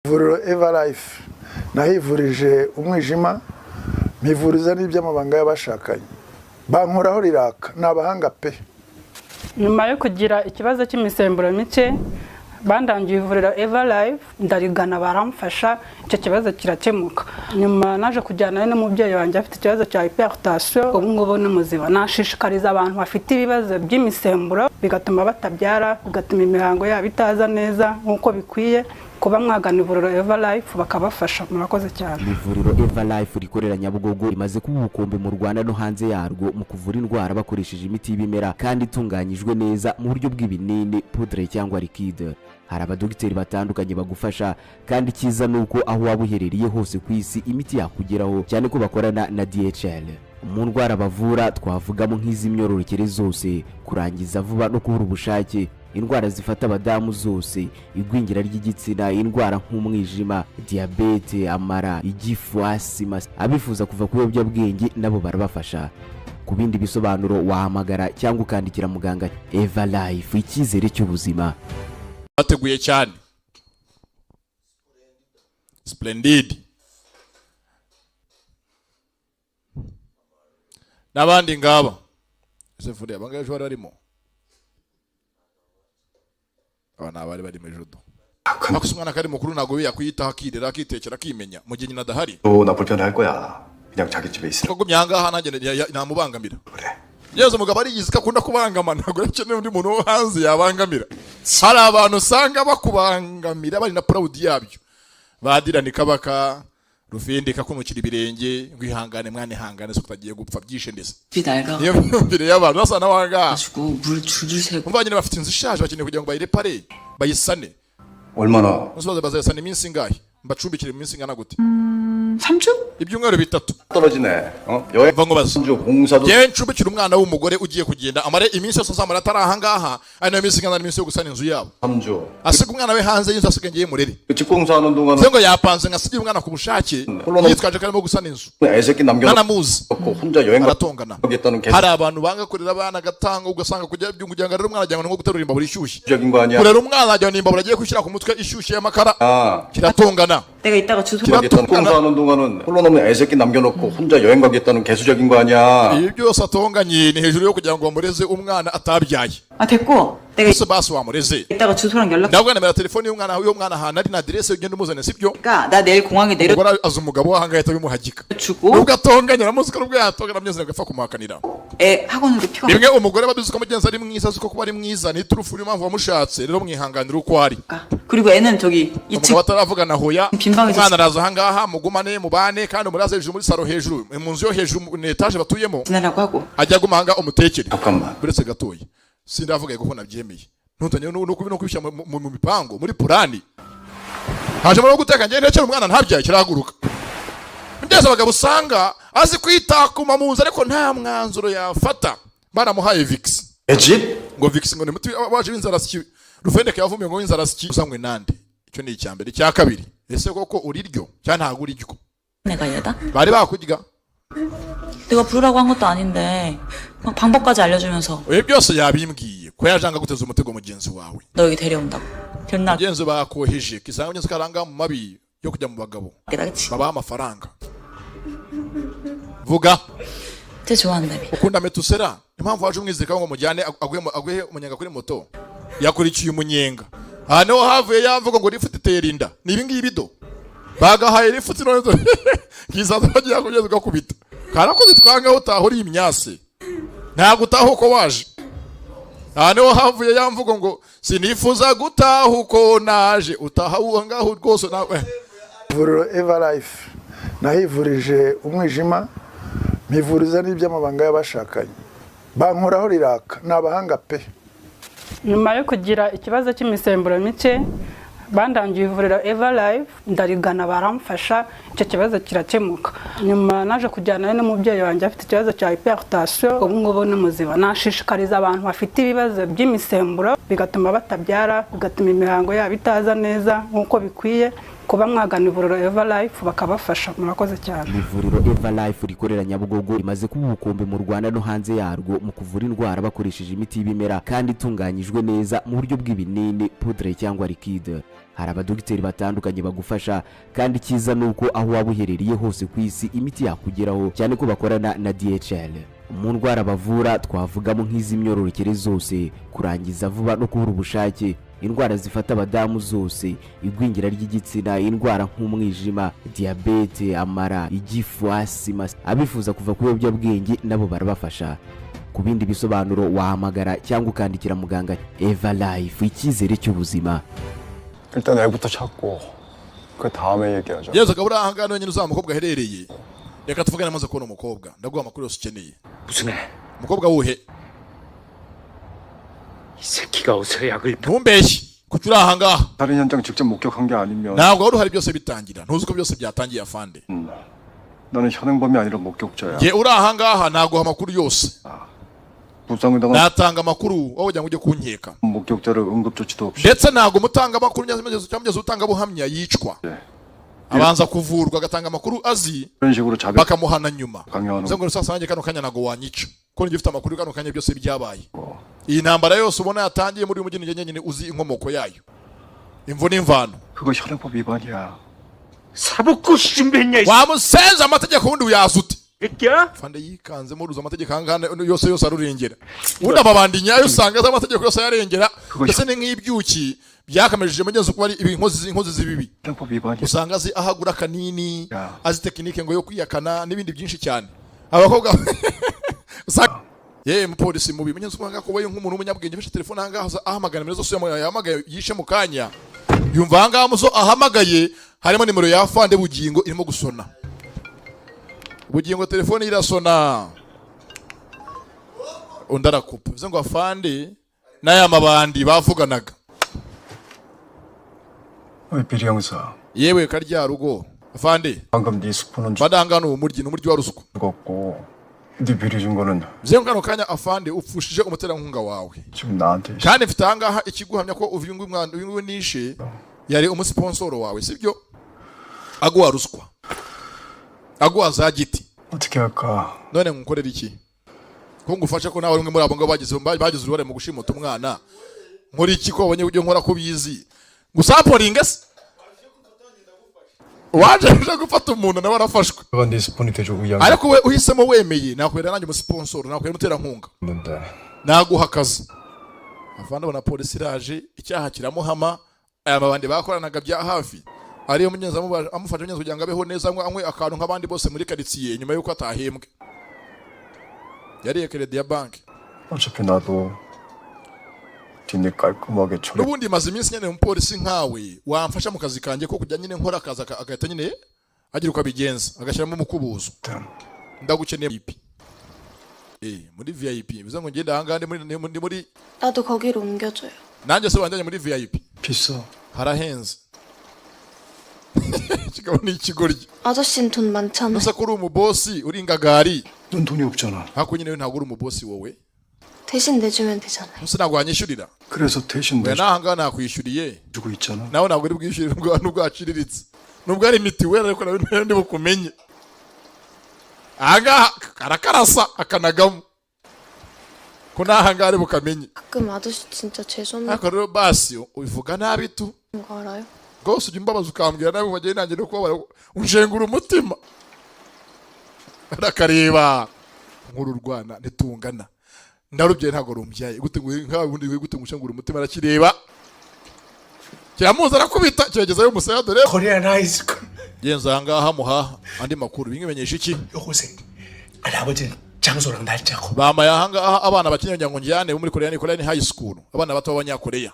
Ivuriro Everlife nahivurije umwijima mpivuriza n'iby'amabanga y'abashakanye bankoraho riraka n'abahanga pe. Nyuma yo kugira ikibazo cy'imisemburo mike bandangiye ivuriro Everlife ndarigana baramfasha icyo kibazo kirakemuka. Nyuma naje kujyana n'umubyeyi wanjye afite ikibazo cya hypertension ubu ngubu ni muzima. Nashishikariza abantu bafite ibibazo by'imisemburo bigatuma batabyara bigatuma imihango yabo itaza neza nkuko bikwiye kuba mwagana ivuriro Everlife bakabafasha. Murakoze cyane. Ivuriro Everlife rikorera Nyabugogo rimaze kuba ubukombe mu Rwanda no hanze yarwo mu kuvura indwara bakoresheje imiti y'ibimera kandi itunganyijwe neza mu buryo bw'ibinini, poudre cyangwa liquide. Hari abadogiteri batandukanye bagufasha kandi kiza nuko aho waba uherereye hose ku isi imiti yakugeraho cyane ko bakorana na DHL. Mu ndwara bavura twavugamo nk'iz'imyororokere zose, kurangiza vuba no kubura ubushake, indwara zifata abadamu zose, igwingira ry'igitsina, indwara nk'umwijima, diabete, amara, igifu, asima. Abifuza kuva ku biyobyabwenge nabo barabafasha. Ku bindi bisobanuro wahamagara cyangwa ukandikira muganga. Everlife, icyizere cy'ubuzima. Bateguye cyane. Splendid. Nabandi ngaba. Sefuri abanga ejo barimo. Abana bari mejudo. Akusumwana kari mukuru nago yakuyita hakirera akitekera kimenya mu gihe nyina dahari. 나 불편할 거야. 그냥 자기 집에 있어. Kogumya hanga nanjye namubangamira. Yezo mugabo ari yizika kunda kubangamana ntago yakeneye undi muntu wo hanze yabangamira. Hari abantu usanga bakubangamira bari na proud yabyo. Badirani kabaka rufindika kumukira ibirenge ngwihangane mwane hangane so kutagiye gupfa byishe ndese. Niyo mbere y'abantu basa nabanga. Umva nyine bafite inzu ishaje bakeneye kugira ngo bayirepare bayisane. 얼마나? Musobaze bazayisana iminsi ingahe? Mbacumbikire iminsi ingana gute? 3주? Ibyumweru bitatu. 떨어지네. 여행 vangobaza. 공사도. Je ncumbikira umwana w'umugore ugiye kugenda amare iminsi yose azamara atarahangaha ari nayo minsi ingana n'iminsi yo gusana inzu yabo. 3주. Asiga umwana we hanze y'inzu asiga ngiye murere. 집공사하는 동안은 Sengo yapanze ngasigira umwana ku bushake yitwaje karimo gusana inzu. 애새끼 남겨 놓고 혼자 여행 가ratongana. 가겠다는 개. Hari abantu banga kurera abana gatanga ugasanga kujya byungujyanga rero umwana ajyana ngo guterura imbabura ishyushye. 적인 거 아니야? Kurera umwana ajyana imbabura agiye kwishyira ku mutwe ishyushye y'amakara. kiratongana. 내가 이따가 주소 공사하는 동안은 홀로 없는 애새끼 남겨놓고 혼자 여행 가겠다는 개수적인 거 아니야? Ibi byose atonganye ni hejuru yo kugira ngo amureze umwana atabyaye. 아 됐고. 내가 basi wamureze. 이따가 주소랑 연락. Ndabwo nemera telefone y'umwana ahantu ari na adresse ugenda umuzane sibyo? 그러니까 나 내일 공항에 내려. Ubwo aza umugabo wahanga yahita bimuhagika. 주고. Ubwo atonganye namuzi ko yatongana myeze ngapfa kumuhakanira. 학원으로 피가. Bimwe umugore babizi ko mugenzi ari mwiza zuko kuba ari mwiza ni turufu impamvu wamushatse rero mwihanganira uko ari. 그리고 애는 저기 이쪽 bataravuga na hoya. Umwana araza hangaha mugumane mubane kandi umuraze hejuru muri saro hejuru mu nzu yo hejuru mu etage batuyemo. Ajya gumanga umutekere. Buretse gatoyi. Sindavuga ko nabyemeye. Ntutanye no kubishyira mu mipango muri purani. Haje muri guteka ngende cyane umwana ntabyaye kiraguruka. Ndetse abagabo usanga azi kwitakuma mu nzu ariko nta mwanzuro yafata. Baramuhaye Vix. Ngo Vix ngo ni muti waje w'inzarasiki. Rufendeke yavumiye ngo w'inzarasiki uzamwe nande. Icyo ni icyambere cya kabiri. Ese koko uriryo cyane ntago uriryo. 내가 얘다? 말이 바꾸지가. 내가 부르라고 한 것도 아닌데 막 방법까지 알려주면서. 왜 byose yabimbwiye ko yajanga guteza umutego mugenzi wawe. 너 여기 데려온다고. 됐나? mugenzi bakoheje kisanga mugenzi karanga mu mabi yo kujya mu bagabo. baba amafaranga. vuga. 제 좋아한다며. ukunda metusera impamvu waje umwizirika ngo mujyane agwe umunyenga kuri moto. yakurikiye umunyenga. Hano havuye yavuga ngo rifite terinda. Nibi ngibi do. Bagahaye rifite none kizaza bagiye kugeza GAKUBITA. Karakubitwanga utahuri imyase. Nta gutaha uko waje. Hano havuye yamvuga ngo sinifuza gutaha uko naje utaha ngaho rwose nawe. Ivuriro Everlife nahivurije umwijima mpivuriza n'iby'amabanga y'abashakanye bankoraho riraka n'abahanga pe. Nyuma yo kugira ikibazo cy'imisemburo mike bandangiye ivuriro Everlife ndarigana baramfasha icyo kibazo kirakemuka. Nyuma naje kujyana n'umubyeyi wanjye afite ikibazo cya hypertension ubu ngubu ni muzima. Nashishikariza abantu bafite ibibazo by'imisemburo bigatuma batabyara bigatuma imihango yabo itaza neza nkuko bikwiye kuba mwagana ivuriro Everlife bakabafasha. Murakoze cyane. Ivuriro Everlife rikorera Nyabugogo rimaze kuba ubukombe mu Rwanda no hanze yarwo mu kuvura indwara bakoresheje imiti y'ibimera kandi itunganyijwe neza mu buryo bw'ibinini, poudre cyangwa liquide. Hari abadogiteri batandukanye bagufasha kandi cyiza nuko aho waba uherereye hose ku isi imiti yakugeraho, cyane ko bakorana na DHL. Mu ndwara bavura twavugamo nk'iz'imyororokere zose, kurangiza vuba no kubura ubushake, indwara zifata abadamu zose, igwingira ry'igitsina, indwara nk'umwijima, diabete, amara, igifu, asima. Abifuza kuva ku biyobyabwenge nabo barabafasha. Ku bindi bisobanuro wahamagara cyangwa ukandikira muganga. Everlife, icyizere cy'ubuzima. 일단 애부터 찾고 그 다음에 얘기하자. yezu akabura ahangana wenyine uzaba umukobwa aherereye. Reka tuvugane maze kubona umukobwa, ndaguha amakuru yose ukeneye. 무슨 애? Umukobwa wuhe? 이 새끼가 어디서 약을 ntumbeshye kuki uri ahangaha. 살인 현장 직접 목격한 게 아니면 ntabwo wari uhari byose bitangira, ntuzi ko byose byatangiye afande. 나는 현행범이 아니라 목격자야. ye uri ahangaha naguha amakuru yose. 부상당한 natanga amakuru wowe ujya ngo ujye kunkeka. 목격자를 응급조치도 없이 ndetse ntabwo umutanga amakuru cyangwa utanga buhamya yicwa. abanza kuvurwa agatanga amakuru azi 그런 식으로 자백 bakamuhana nyuma. 강요하는 ngo rusasange kano kanya nago wanyica ko njye ufite amakuru kano kanya byose byabaye. iyi ntambara yose ubona yatangiye muri uyu mugeni nyine uzi inkomoko yayo, imvu n'imvano. 그거 현행법 위반이야. 사법고 시준비했냐 이 wamusenza amategeko wundi uyazute. 새끼야? fande yikanze muruza amategeko angana yose arurengera. undi amabandi nyayo usanga za amategeko yose yarengera, ndetse ni nk'ibyuki byakamejeje mugenzi kuba ari inkozi z'ibibi. 현행법 위반이야. usanga azi ahagura kanini, azi tekinike ngo yo kwiyakana n'ibindi byinshi cyane. abakobwa usanga mupolisi mubi mugenzi kubanga ko bayo nk'umuntu w'umunyabwenge ufite telefone ahangaha ahamagara nimero zose yahamagaye yishe mu kanya, yumva ahangaha muzo ahamagaye harimo nimero ya fande bugingo irimo gusona. bugingo telefone irasona, undi arakupa bivuze ngo afande n'aya mabandi bavuganaga. 비리 형사. yewe karya rugo afande 방금 네 스푼은 badangana umuryi n'umuryi wa ruswa. 죽었고 네 비리 준 거는 bivuze ngo kano kanya afande upfushije umuterankunga wawe, 지금 나한테 있어. kandi mfite ahangaha ikiguhamya ko uyu nguyu nishe yari umusponsoro wawe, sibyo? aguha ruswa, aguha za giti. 어떻게 할까? none nkukorera iki ko ngufasha ko nawe rumwe muri abo ngo bagize uruhare mu gushimuta umwana? nkora iki ko abonye uburyo nkora ko bizi gusaporinga se? waje gufata umuntu nawe arafashwe. 그건 네 스푼이 되죠 우양. ariko we uhisemo wemeye nakwera nanjye umusponsoro, nakwera umuterankunga, 근데 naguha akazi. avana bona polisi iraje, icyaha kiramuhama. aya mabandi bakoranaga bya hafi ariyo mugenzi amufasha mugenzi kugira ngo abeho neza, anywe akantu nk'abandi bose muri karitsiye nyuma y'uko atahembwe. yariye credit ya banki. 어차피 나도 뒤에 깔끔하게 처리. n'ubundi maze iminsi nyine umupolisi nkawe wamfasha mu kazi kanjye ko kujya nyine nkora akazi agahita nyine agira uko abigenza agashyiramo umukubuzo. ndagukeneye VIP. muri VIP bivuze ngo ngende ahangaha ndi muri 나도 거기로 옮겨줘요. nanjye se wanjyanye muri VIP. 비싸. harahenze. kigabo ni ikigoryi. 아저씨는 돈 많잖아요. nusa ko uri umubosi uri ingagari. 넌 돈이 없잖아. hako nyine ntabwo uri umubosi wowe. 대신 내주면 되잖아요. nusa ntabwo wanyishyurira. 그래서 대신 we 내주고 nahangaha nakwishyuriye 있잖아. nawe ntabwo uri bwishyurire nubwo waciriritse, nubwo ari mitiweli ariko nawe ndi bukumenye. ahangaha karakarasa akanagamo ko nahangaha ari bukamenye. 가끔 아저씨 진짜 죄송한 ariko rero basi ubivuga nabi tu 거 알아요? rwose ujya umbabaza ukambwira nabi wagiye nanjye no kubabara unjengura umutima. arakareba nkuru rwana ntitungana ndarubye ntabwo rumbyaye gute nkawe ubundi gute ngushengura umutima arakireba kiramuza arakubita cyegezayo umusaya dore Korean high school. genza ahangaha muha andi makuru bingimenyesha iki? 요새 아버지는 장소랑 날짜고. bamaye ahangaha abana bakinyanya ngo njyane bo muri Korean high school, abana bato b'abanyakoreya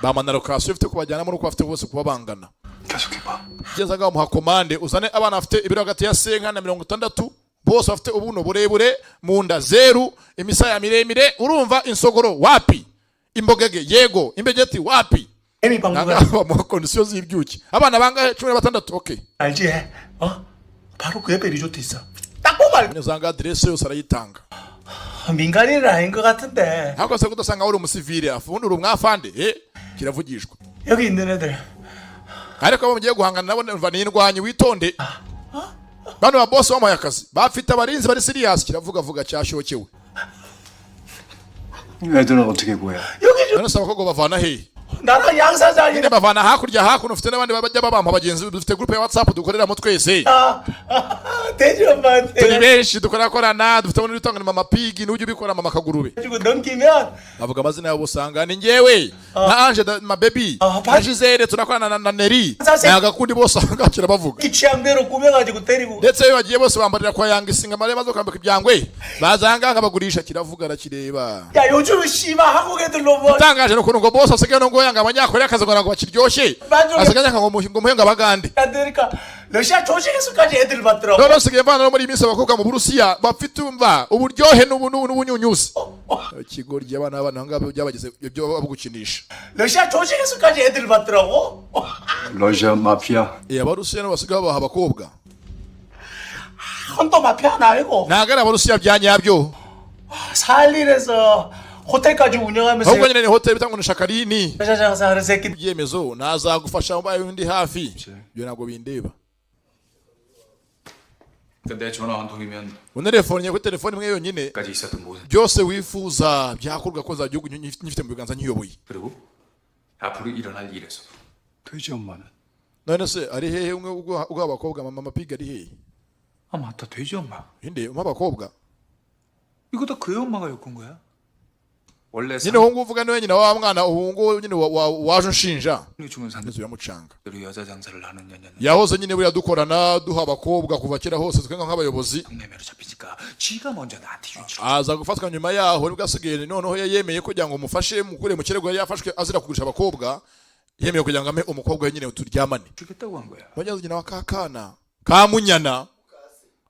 bamana location ifite kubajyana muri uko bafite bose kuba bangana. 계속해봐. genza ngaho muha komande uzane abana bafite ibiro hagati ya 5 na 60 bose bafite ubuno burebure mu nda zeru, imisaya miremire, urumva insogoro wapi, imbogege yego, imbegeti wapi. 에미 방송가 mu conditions z'ibyuki abana bangahe 16. okay 알지? 바로 그 옆에 리조트 있어. 딱 보면 uzanga adresse yose arayitanga. 민간인은 아닌 것 같은데. ntabwo se kudasanga uri umusivile afu uri umwafande kiravugishwa. 여기 있는 애들 ariko abo mugiye guhangana nabo mva n'indwanyi witonde bano ba boss bamuhaye akazi bafite abarinzi bari serious kiravuga cyashokewe 애들은 어떻게 구해? none saba ko bavana he 나랑 양 사장이 nyine bavana hakurya hakuno ufite n'abandi bajya babampa abagenzi dufite groupe ya WhatsApp dukoreramo twese 돼지 엄마한테 turi benshi dukorana dufite n'uri utanga mama pigi n'ujye ubikora mama kagurube 가지고 넘기면 bavuga amazina yabo usanga ni ngewe na Ange ma baby na Gisele turakorana na Neri n'agakundi bose angakira bavuga 취향대로 꾸며가지고 때리고 ndetse iyo bagiye bose bambarira kwa Yanga isinga mare maze kwambika ibyangwe bazanga bagurisha kiravuga arakireba 야 요즘 씨발 한국 애들로 뭐 utangaje no kungo bose asigaye no ngo Yanga abanyakoreya akazagora ngo bakiryoshye asigaye ngo muhenga bagande 안 되니까 러시아 조직에서까지 애들을 받더라고 none asigaye mvana no muri iminsi abakobwa mu Burusiya bafite umva uburyohe n'ubunyunyusi ikigoryi abana ngabo byabagize ibyo babugukinisha 러시아 조직에서까지 애들을 받더라고 러시아 마피아. abarusiya basigaye baha abakobwa 헌도 마피아 하나 알고 ntago ari abarusiya bya nyabyo 살릴에서 호텔까지 운영하면서 ahubwo nyine ni hotel bitanga ngo shakarini 여자 장사하는 새끼 ibyemezo nazagufasha ubaye undi hafi byo ntabwo bindeba 내 전화 한 통이면 unerefonye kuri telefone imwe yonyine 까지 있었던 모든. byose wifuza byakorwa ko za gihugu nyifite mu biganza nkiyoboye 그리고 앞으로 일어날 일에서도 돼지 엄마는. none se ari hehe umwe uguha abakobwa mama pigi ari hehe 아 맞다 돼지 엄마. inde umpa abakobwa 이거 다 그의 엄마가 엮은 거야? 원래 nyine uwo nguwo uvuga niwe nyina wa mwana uwo nguwo nyine waje unshinja 죽은 산대로 ndezo yamucanga 여자 장사를 하는 년년. yahoze nyine buriya dukorana duha abakobwa kuva kera hose twenga nk'abayobozi 동네매로 잡히니까 지가 먼저 나한테 윤치. aza gufatwa nyuma yaho nibwo asigaye noneho yemeye kugira ngo umufashe mukure mu kirego yari yafashwe azira kugurisha abakobwa yemeye kugira ngo ame umukobwa we nyine turyamane 주겠다고 한 거야. nogeze nyina wa kakana kamunyana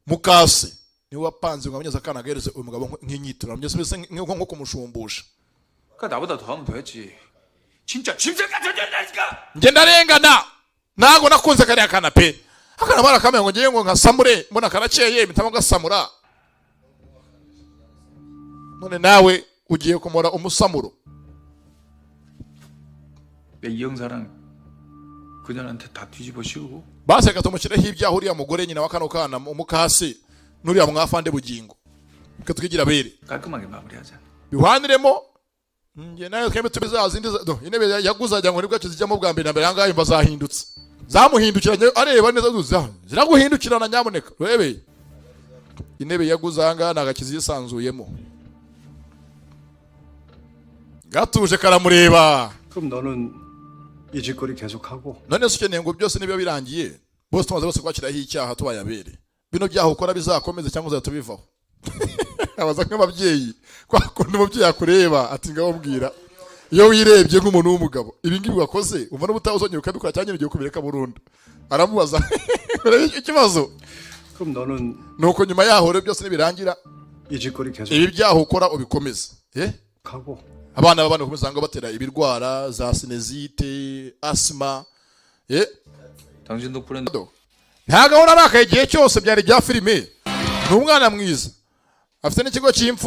mukase niwe wapanze ngo amenyeze akana agereze uyu mugabo nk'inyitura mbese nko kumushumbusha 그러니까 나보다 더 하면 더 했지. 진짜 짐승 같은 년이라니까. nge ndarengana ntago nakunze kariya kana pe akana barakamenya ngo ngiye ngo nkasamure mbona karakeye mpitamo gasamura none nawe ugiye kumora umusamuro 내 이영사랑 그년한테 다 뒤집어 씌우고 baseka tumushyireho ibyaha uriya mugore nyina wa kano kana umukasi n'uriya mwafande bugingo katwigira bere 깔끔하게 마무리하자. bihaniremo nge nayo twembe tubizazindi intebe yaguze ajya ngo nibwo kijyamo bwa mbere na mbere yangaye mba zahindutse zamuhindukiranye areba neza duza ziraguhindukirana nyamuneka rebe intebe yaguze anga nagakizi yisanzuyemo gatuje karamureba 그럼 너는 이 짓거리 계속하고 none se ukeneye ngo byose nibyo birangiye bose tumaze bose kwakiraho icyaha tubaye abere bino byaha ukora bizakomeze cyangwa uzatubivaho abaza nk'ababyeyi kwa kundi umubyeyi akureba ati ngaho mbwira iyo wirebye nk'umuntu w'umugabo ibi ngibi wakoze umva n'ubutazongera ukabikora cyangwa ugiye kubireka burundu aramubaza ikibazo 그럼 너는 nuko nyuma yaho rero byose nibirangira 이 짓거리 계속 ibi byaha ukora ubikomeze 하고 abana b'abana bakomeza ngo batera ibirwara za sinezite asima 당신 덕분에 nta gahunda arakaye igihe cyose byari bya filime ni umwana mwiza afite n'ikigo cy'imfu